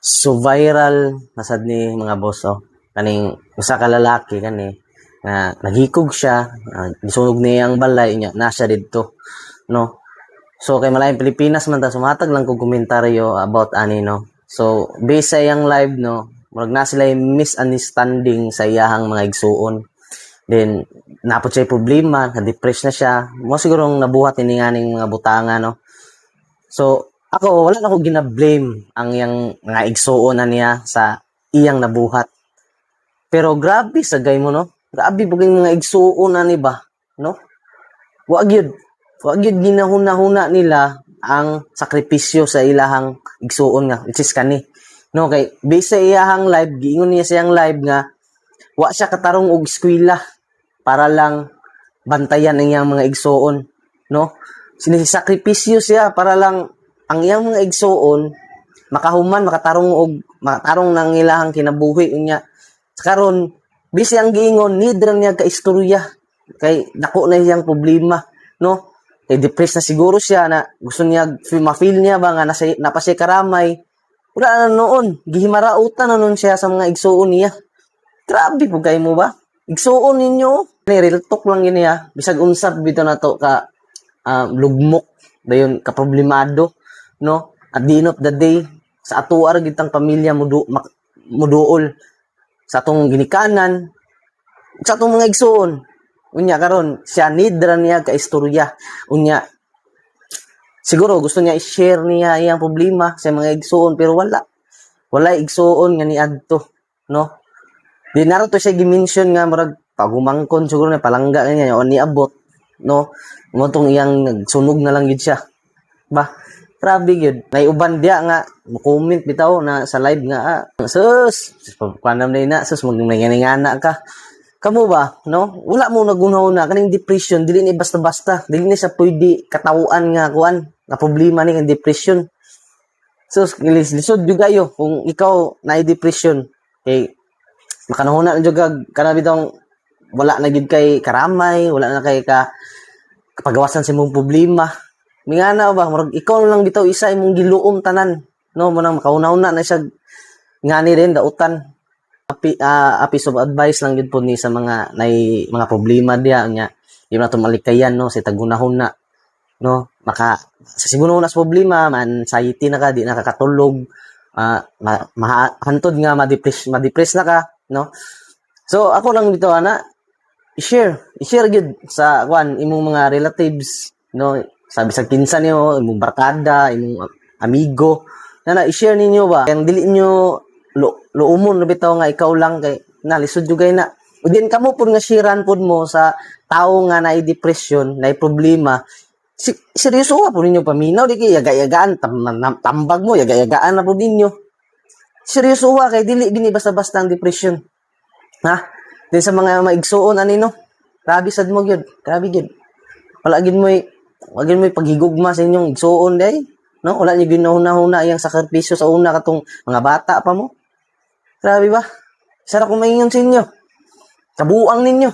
So viral nasad ni mga boss kaning usa ka lalaki kani nga naghikog siya, gisunog niya ang balay niya nasa didto no. So kay malayong Pilipinas man ta sumatag lang kog komentaryo about ani no. So based sa iyang live no, murag na sila yung misunderstanding sa iyahang mga igsuon. Then napod siya problema, na-depress na siya. Mo sigurong nabuhat ini nganing mga butanga no. So ako wala na ko gina-blame ang iyang mga igsuon na niya sa iyang nabuhat. Pero grabe sa gay mo no. Grabe buging mga igsuon na ni ba, no? Wa gyud ginahuna-huna nila ang sakripisyo sa ilahang igsuon nga which is kani. No kay base sa iyahang live, giingon niya sa iyang live nga wa siya katarong og eskwela para lang bantayan ang iyang mga igsuon, no? Sinisakripisyo siya para lang ang iyang mga igsuon makatarong ng ilahang kinabuhi unya. Karon bisi ang giingon need ra niya ka istorya kay dako na iyang problema, no? Kay depressed na siguro siya na gusto niya ma-feel niya ba nga napa siya karamay. Wala na noon, gihimarautan na noon siya sa mga igsuon niya. Grabe po kayo mo ba? Igsuon ninyo. Real talk lang yun niya. Bisag unsap bito na to ka lugmok dayon ka problemado, no? At the end of the day, sa atuar gitang pamilya muduol sa atong ginikanan, sa atong mga igsuon. Unya karon siya need ra niya ka istorya. Unya siguro gusto niya i-share niya iyang problema sa mga igsuon pero wala igsuon nga niadto, no? Di naroto to siya gi-mention nga murag pagumangkon siguro na palangga niya o niabot, no? Mo tong iyang nagsunog na lang gid siya. Ba? Grabe gyud. Naiuban dia nga mo-comment bitaw na sa live nga sus kanam na sus magngana ka. Kamo ba, no? Wala mo nagunahuna kaning depression dili ni basta-basta. Dili ni sa pwede katawuan nga kuan, na problema ni ang depression. So lisod jud kayo kung ikaw na depression kay makanahuna jud kana bitong wala na gid kay karamay, wala na kay kapagawasan sa imong problema. Mingana ba murag ikaw lang bitaw isa imong giluom tanan, no? Mo nang makauna-una na siya ngani rin dautan. Piece of advice lang yun po ni sa mga mga problema diya nya yung na tumalikayan no sa tagunahon na no sa siguro na sa problema man anxiety na ka di nakakatulog hantod nga ma-depress na ka no. So ako lang dito i-share gid sa imong mga relatives no, sabi sa kinsa niyo imong barkada imong amigo na i-share ninyo ba yang dili nyo luumon na bitaw nga ikaw lang kay nalisod jugay na. O din kamo pud nga shiran pud mo sa tawo nga naay depression, naay problema. Seryoso po ninyo paminaw di kay yaga-yagaan tambag mo yaga-yagaan na pud ninyo. Seryoso kay dili bini basta-basta ang depression. Ha? Din sa mga maigsuon ani no. Grabe sad mo gyud. Grabe gyud. Wala gid mo paghigugma sa inyong igsuon day. No, wala niyo ginahuna-huna iyang sakripisyo sa una katong mga bata pa mo. Grabe ba? Sarap kung maingon sa inyo. Kabuang ninyo.